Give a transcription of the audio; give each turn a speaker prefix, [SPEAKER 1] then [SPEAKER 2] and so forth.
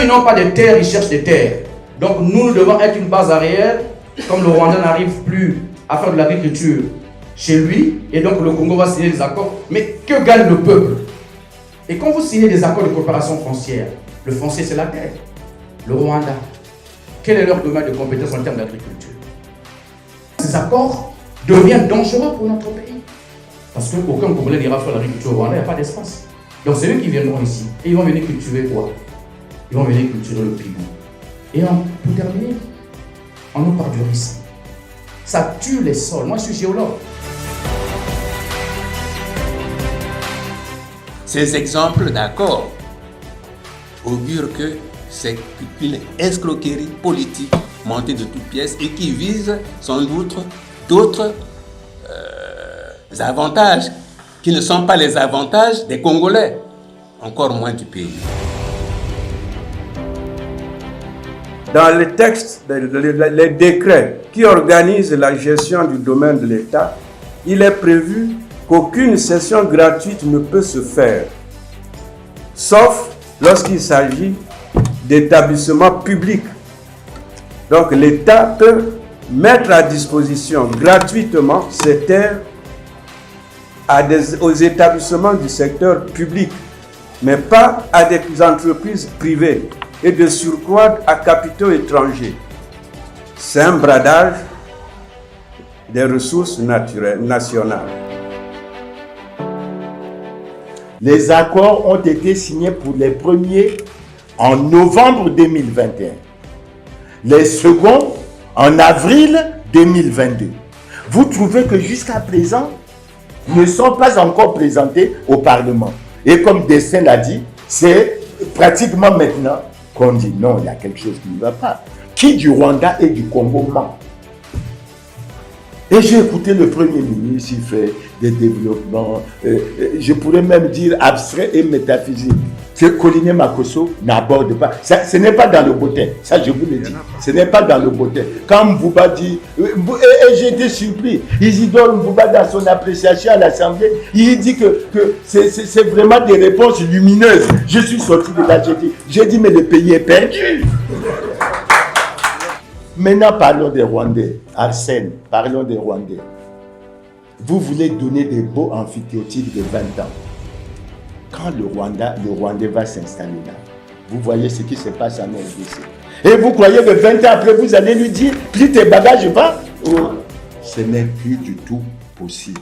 [SPEAKER 1] ils n'ont pas de terres, ils cherchent des terres. Donc nous devons être une base arrière, comme le Rwanda n'arrive plus à faire de l'agriculture chez lui, et donc le Congo va signer des accords. Mais que gagne le peuple? Et quand vous signez des accords de coopération foncière, le foncier c'est la terre. Le Rwanda, quel est leur domaine de compétence en termes d'agriculture? Ces accords deviennent dangereux pour notre pays. Parce qu'aucun Congolais n'ira faire l'agriculture au Rwanda, il n'y a pas d'espace. Donc c'est eux qui viendront ici. Et ils vont venir cultiver quoi? Ils vont venir cultiver le pignon. Et pour terminer, on nous parle du risque. Ça tue les sols. Moi, je suis géologue.
[SPEAKER 2] Ces exemples d'accords augurent que c'est une escroquerie politique montée de toutes pièces et qui vise sans doute d'autres avantages qui ne sont pas les avantages des Congolais, encore moins du pays.
[SPEAKER 3] Dans les textes, les décrets qui organisent la gestion du domaine de l'État, il est prévu qu'aucune session gratuite ne peut se faire, sauf lorsqu'il s'agit d'établissements publics. Donc l'État peut mettre à disposition gratuitement ces terres aux établissements du secteur public, mais pas à des entreprises privées et de surcroît à capitaux étrangers. C'est un bradage des ressources naturelles, nationales.
[SPEAKER 4] Les accords ont été signés pour les premiers en novembre 2021. Les seconds en avril 2022. Vous trouvez que jusqu'à présent, ne sont pas encore présentés au Parlement. Et comme Destin l'a dit, c'est pratiquement maintenant qu'on dit non, il y a quelque chose qui ne va pas. Qui du Rwanda et du Congo ment? Et j'ai écouté le Premier ministre, il fait des développements, je pourrais même dire abstraits et métaphysiques, que Colline Makosso n'aborde pas. Ça, ce n'est pas dans le bottin, ça je vous le dis, ce n'est pas dans le bottin. Quand Mbouba dit, et j'ai été surpris, Isidore Mbouba dans son appréciation à l'Assemblée, il dit que c'est vraiment des réponses lumineuses. Je suis sorti de là, j'ai dit mais le pays est perdu. Maintenant, parlons des Rwandais. Arsène, parlons des Rwandais. Vous voulez donner des beaux amphithéotiques de 20 ans. Quand le Rwandais va s'installer là, vous voyez ce qui se passe en RDC. Et vous croyez que 20 ans après, vous allez lui dire, plie tes bagages, va? Ce n'est plus du tout possible.